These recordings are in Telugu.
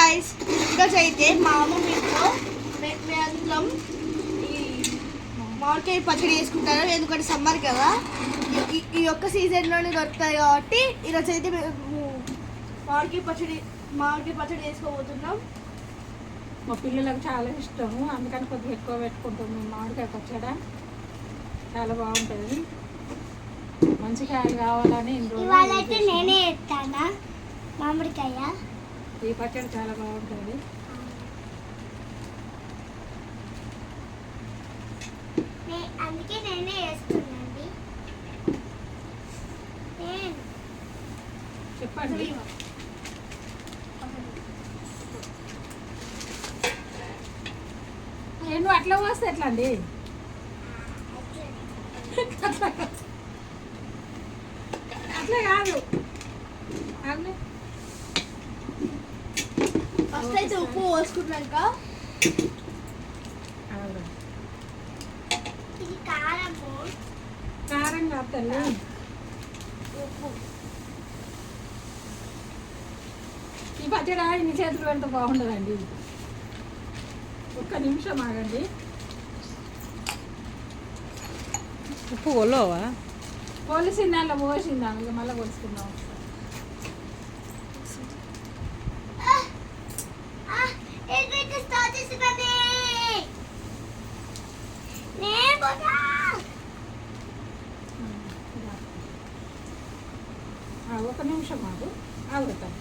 గాయస్, ఈరోజు అయితే మా అమ్మమ్మ ఇంట్లో మేమందరం ఈ మామిడికాయ పచ్చడి చేసుకుంటారు. ఎందుకంటే సమ్మర్ కదా, ఈ ఒక్క సీజన్లోనే దొరుకుతాయి కాబట్టి ఈరోజు అయితే మేము మామిడికాయ పచ్చడి చేసుకోబోతున్నాం. మా పిల్లలకు చాలా ఇష్టము, అందుకని కొద్దిగా ఎక్కువ పెట్టుకుంటున్నాం. మామిడికాయ పచ్చడి చాలా బాగుంటుంది. మంచి కాయలు కావాలని నేనే ఎత్తానా మామిడికాయ. ఈ పచ్చడి చాలా బాగుంటుంది. అందుకే నేనే వేస్తున్నాండి. చెప్పండి. నువ్వు అట్లా పోస్తే ఎట్లా అండి? అట్లా కాదు. ఫస్ట్ అయితే ఉప్పు పోసుకున్నాక ఇది కారం కాదు తల్లి, ఉప్పు. ఈ పచ్చడి ఇన్ని చేతులు పెడితే బాగుండదండి. ఒక్క నిమిషం ఆగండి. ఉప్పు కొల్లవా? పోలిసింది అలా పోసిందా, ఇక మళ్ళీ కొలుసుకుందాం. ఒక నిమిషం ఆగుతాం.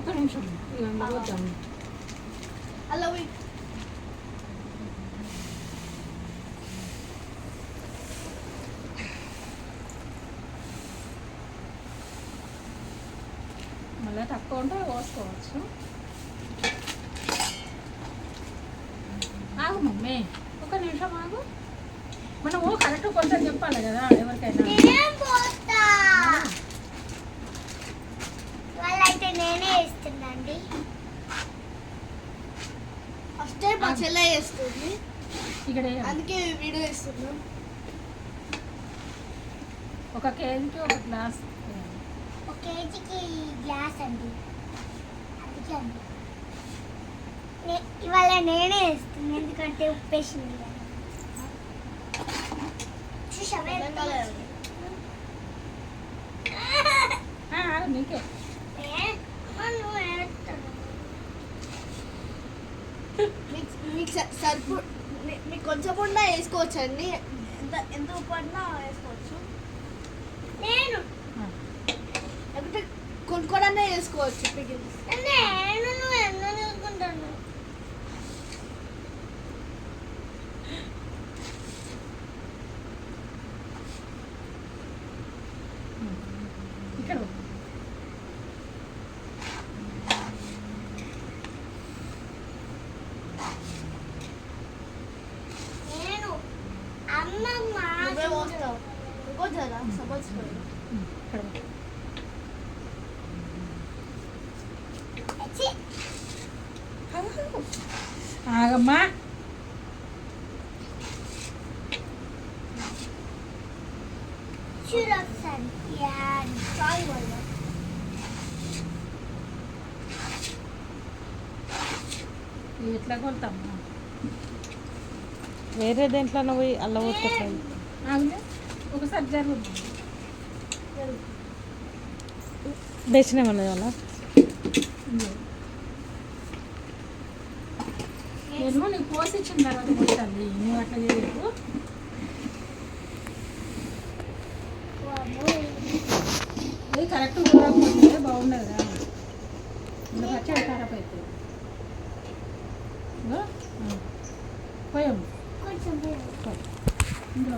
ఒక నిమిషం వద్దాం. అలా మళ్ళీ తక్కువ ఉంటే పోసుకోవచ్చు. ఆగు మమ్మీ, ఒక నిమిషం ఆగు. మనము కరెక్ట్ కొంచెం చెప్పాలి కదా ఎవరికైనా. వాళ్ళైతే నేనే ఇస్తున్నాండి. ఫస్ట్ టైం మా చెల్లె వేస్తుంది, ఇక్కడ అందుకే వీడియో ఇస్తున్నాం. ఒక కేజీకి ఒక గ్లాస్. ఒక కేజీకి గ్లాస్ అండి. అందుకే అండి ఇవాళ నేనే ఇస్తున్నాను, ఎందుకంటే ఉప్పు వేసింది కదా. చూసావా నీకే మీకు సరిపో మీకు కొంచెం కూడా వేసుకోవచ్చు అండి. ఎంత ఉప్పు అన్నా వేసుకోవచ్చు. నేను లేకపోతే కొనుక్కోవడానే వేసుకోవచ్చు. నేను ఎన్నో చూసుకుంటాను. ఇక్కడ నేను అమ్మమ్మ నువ్వే పోస్తావు. ఇంకో జరా సమస్య ఆగమ్మా. ఎట్లా కొడతామ్మా? వేరే దేంట్లో పోయి అల్ల పోతుంది. ఒకసారి జరుగుతుంది. బేసినేమన్నది వాళ్ళ నేను నీకు పోసి ఇచ్చిన తర్వాత కొట్టాలి. నువ్వు అట్లా చేయలేదు. అది కరెక్ట్ కూరకపోతే బాగుండదు కదా, పచ్చడి ఖరాబ్ అవుతుంది. పోయాము ఇందులో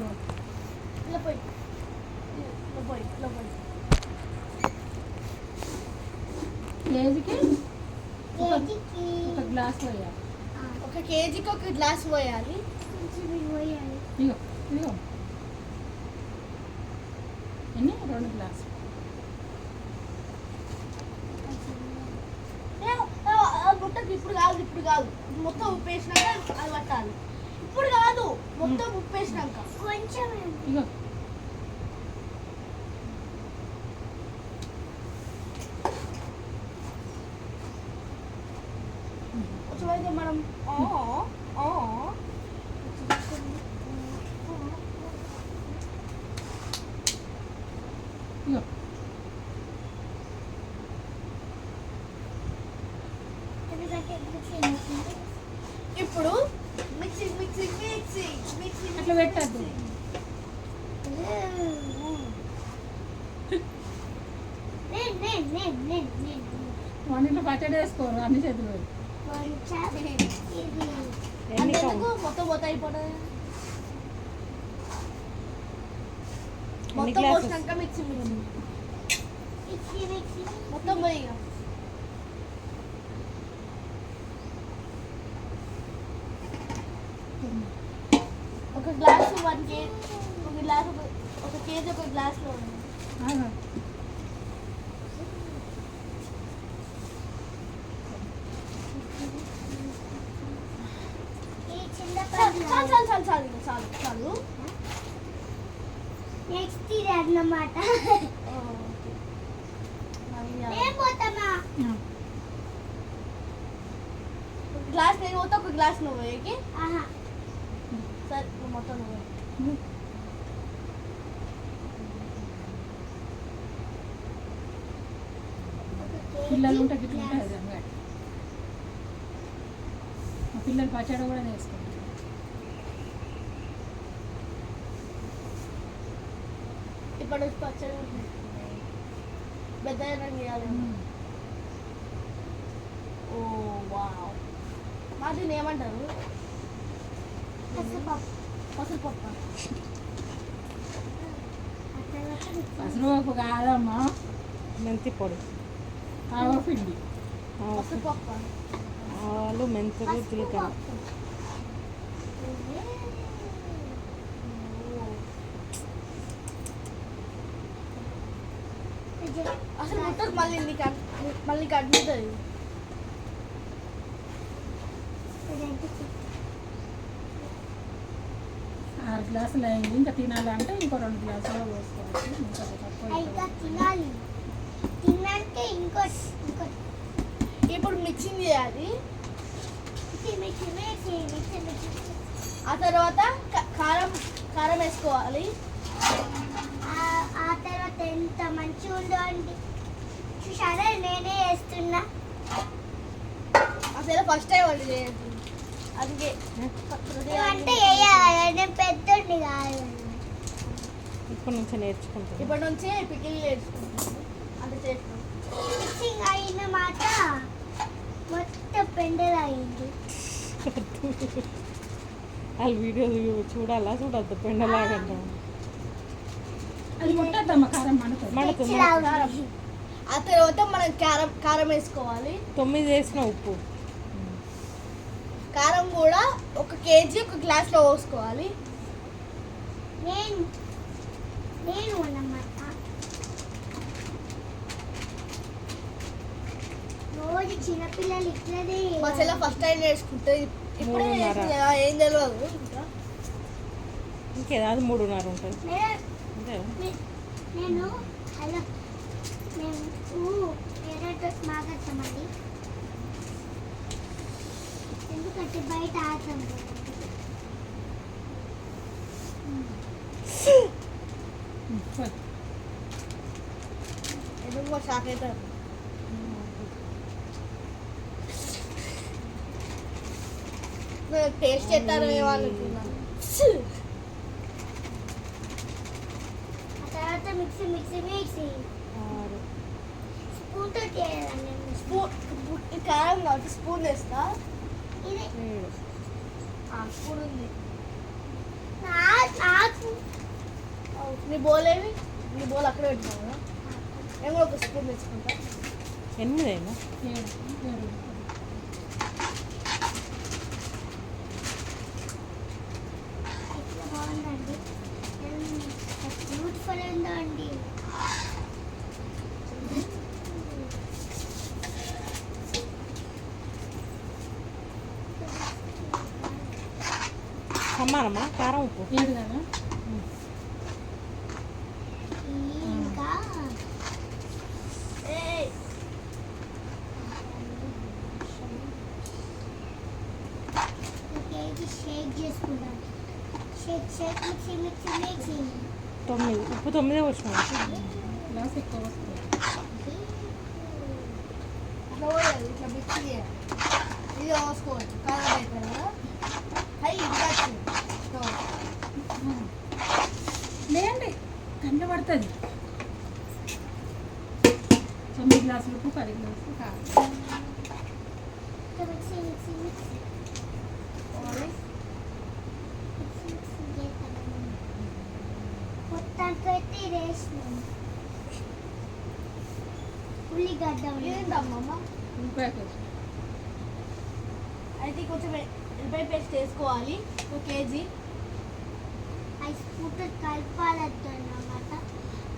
కేజీకి ఒక గ్లాస్ పోయాలి. ఒక కేజీకి ఒక గ్లాస్ పోయాలి. ఇగో ఇగో ఎన్ని 2 గ్లాసులు. ముట్టకు ఇప్పుడు కాదు మొత్తం ఉప్పు వేసినాక అది పట్టాలి. ఇప్పుడు కాదు, మొత్తం ఉప్పు వేసినాక కొంచెం. ఇగో కొంచెం అయితే మనం ఇగో ఎందుకంటే ఇప్పుడు మిక్సింగ్ మిక్సింగ్ మిక్సింగ్ మిక్సింగ్ అట్లా పెట్టద్దు. వంటింట్లో పచ్చడి వేసుకోరు అన్ని చేతులు పెట్టి. ఎన్ని అంతెందుకు మొత్తం మొత్తం అయిపోతుంది మొత్తం glasses? పోసినాక మిక్సీ మొత్తం పోయి ఇక. ఒక గ్లాసు 1 కేజీ ఒక గ్లాసు ఒక కేజీ ఒక గ్లాస్లో ఉంది ఆగు. చాలు చాలు చాలు చాలు చాలు చాలు నెక్స్ట్ ఇది అన్నమాట నేను పోతామా గ్లాస్ నేను పోతే ఒక గ్లాస్ నువ్వు వేయకి ఆహా సరే నువ్వు మొత్తం నువ్వు వేయి. పిల్లలు ఉంటే గిట్ల ఉంటుంది అన్నమాట. మా పిల్లలు పచ్చడి కూడా వేసుకుంటారు. ఇప్పుడు పచ్చడి పెద్ద చేయాలి ఓ వావ్ మా దీన్ని ఏమంటారు పసుపప్పు పసుపప్పు పసుపు కాదమ్మా, మెంతి పొడి, ఆవపిండి. పసుపప్పు ఆవాలు, మెంతులు, జీలకర్ర. అసలు ముట్టకు మళ్ళీ మళ్ళీ కట్టుతుంది 6 గ్లాసులు అయింది. ఇంకా తినాలంటే ఇంకో 2 గ్లాసులు పోసుకోవచ్చు. ఇంకా తక్కువ ఇంకా తినాలి తిన్నాకే ఇంకోటి ఇంకోటి ఇప్పుడు మిక్సింగ్ చేయాలి మిక్సీ మిక్సీ మిక్సీ మిక్సీ ఆ తర్వాత కారం కారం వేసుకోవాలి ఆ తర్వాత ఎంత మంచిగా ఉందో అండి చూసారా నేనే వేస్తున్నా అసలు ఫస్ట్ టైం వండి చేయాలి అందుకే అంటే వేయాలి నేను పెద్దోడిని కాదు ఇప్పటి నుంచి నేర్చుకుంటాను. ఇప్పటి నుంచే పికిల్ నేర్చుకుంటాను అంటే చేస్తాం మిక్సింగ్ అయిన మాట మొత్తం పెండలు అయింది వాళ్ళ వీడియో చూడాలా చూడద్దు పెండలాగంట అది ముట్టద్దమ్మా, కారం మండుతుంది. మడుతుంది. ఆ తర్వాత మనం కారం కారం వేసుకోవాలి 9 వేసిన ఉప్పు. కారం కూడా 1 కేజీ 1 గ్లాస్లో పోసుకోవాలి నేను అన్నమాట రోజు చిన్నపిల్లలు ఇట్లనే మా చెల్ల ఫస్ట్ టైం నేర్చుకుంటుంది ఇప్పుడే 3:30. నేర్చుకుంది కదా, ఏం తెలియదు ఇంకా ఇంకేదా అది 3:30 ఉంటుంది అంతే. నేను హలో మేము వేరే మాట్లాడతామండి ఎందుకంటే బయట ఆడతాం ఎందుకు షాక్ అవుతారు టేస్ట్ చేస్తారు ఏమనుకున్నాను ఆ తర్వాత మిక్సీ మిక్సీ మిక్సీ 6 స్పూన్తో చేయాలండి స్పూన్ కారం కాబట్టి స్పూన్ వేస్తా ఇది 7 స్పూన్ ఉంది నాకు నీ బోలేవి నీ బోల్ అక్కడ పెట్టినావు కదా నేను కూడా 1 స్పూన్ తెచ్చుకుంటా 8 అయినా 7 ఎట్లా బాగుందండి బ్యూటిఫుల్ ఉందో అండి సమానమా కారం ఉప్పు 7 కదా. ఇంకా షేక్ చేసుకుంటాను. Shake shake mixie mixie mixie. 9 ఉప్పు 9 వచ్చినాయి. గ్లాస్ ఎక్కువ వస్తుంది. ఇట్లా పోయాలి, ఇట్లా మిక్స్ చేయాలి. ఇది పోసుకోవాలి, కలర్ అయిపోయింది కదా. అయ్యి ఇంకా లేండి కండ్లు పడుతుంది. 9 గ్లాసులు ఉప్పు, 10 గ్లాసులు కారం. Mixie mixie mixie mixie mixie చేస్తాను. మొత్తానికి అయితే ఇది వేసినాను. ఉల్లిగడ్డ ఏంటమ్మమ్మ ఉల్లిపాయ పేస్ట్. అయితే కొంచెం ఎల్లిపాయ పేస్ట్ వేసుకోవాలి, 1 కేజీ. 5 స్పూన్లు కలపాలన్నమాట.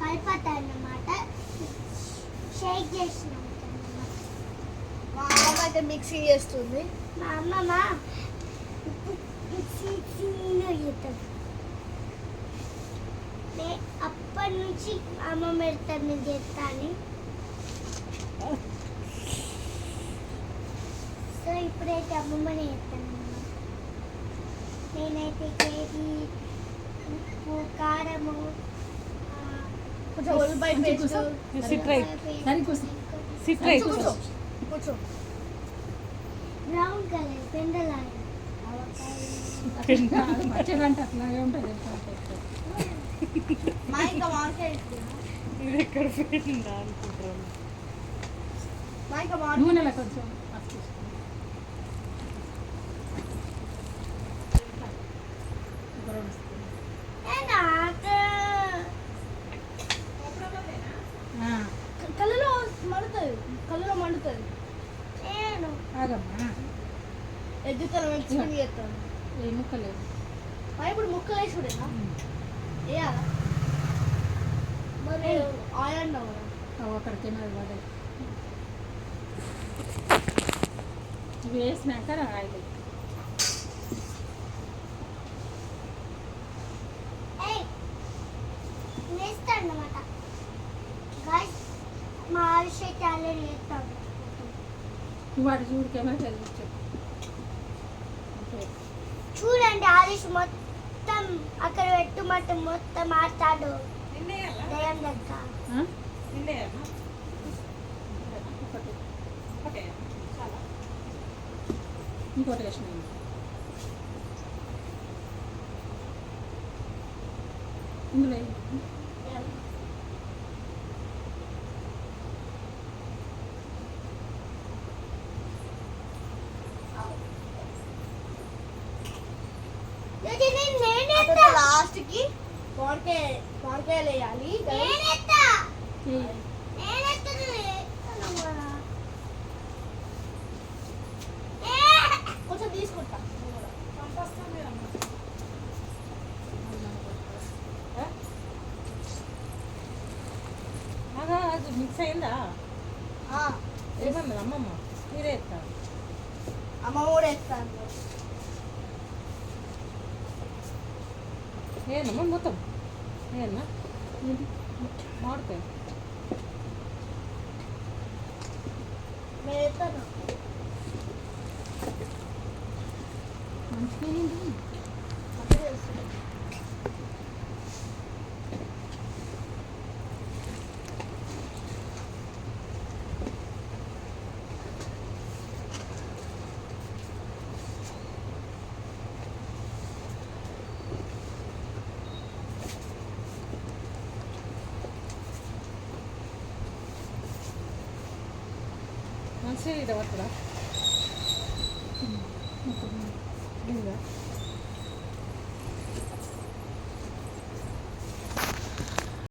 కలపద్దన్నమాట. షేక్ చేసినాం అన్నమాట. మా అమ్మ అయితే మిక్సీ చేస్తుంది. మా అమ్మమ్మ ఉప్పు మిక్సీ చేస్తాం. అప్పటి నుంచి అమ్మమ్మ పెడతాను, నేను చేస్తాను. సో ఇప్పుడైతే అమ్మమ్మనే చేస్తాను. నేనైతే కేజీ ఉప్పు కారము కొంచెం ఉల్లిపాయ పేస్ట్. సిట్రై సరే కూర్చో. సిట్రై కూర్చో కూర్చో. బ్రౌన్ కలర్ పెండలాగా మచ్చగంట అట్లాగే ఉంటుంది. మా ఇంకా మామిడికాయ వేసుకున్నా. ఇది ఎక్కడ పెట్టిందా అనుకుంటాను. మా ఇంకా మామిడికాయ నూనెలో కొంచెం పసుపు ఒక 2 స్పూన్లు. కళ్ళలో మండుతుంది, కళ్ళలో మండుతుంది. నేను ఆగమ్మా, ఎగ్గుతాను మెచ్చుకుని చేస్తాను. ఏ ముక్కలేదు. ఇప్పుడు ముక్కలు వేసి చూడేనా వేయాలా? మరి ఆయిల్ అన్నావు కదా. ఒకరికి అది పడదు. ఇవి వేసినాక ఆయిల్ వేస్తాను అన్నమాట. గాయస్ మా ఆవిష టాలెంట్ చేస్తాను. వాటి చూడుకేమో చదివించు. చూడండి ఆదిష్ మొత్తం అక్కడ పెట్టుమంటే మొత్తం ఆడతాడు దయం దగ్గర. ఇంకోటి వేసిన ఇందులో లాస్ట్ కి మామిడికాయలు వేయాలి. కొంచెం తీసుకుంటా. అది మిక్స్ అయిందా? ఏమన్నది అమ్మమ్మ? మీరే ఎత్తారు. అమ్మ కూడా వేస్తాను. ఏనమ్మా మొత్తం ఏనా మామిడికాయ నేను వేస్తాను. మంచిగా మంచిగా వేస్తాను. మంచిగా ఇది వస్తుందా? ముక్క ఇంకా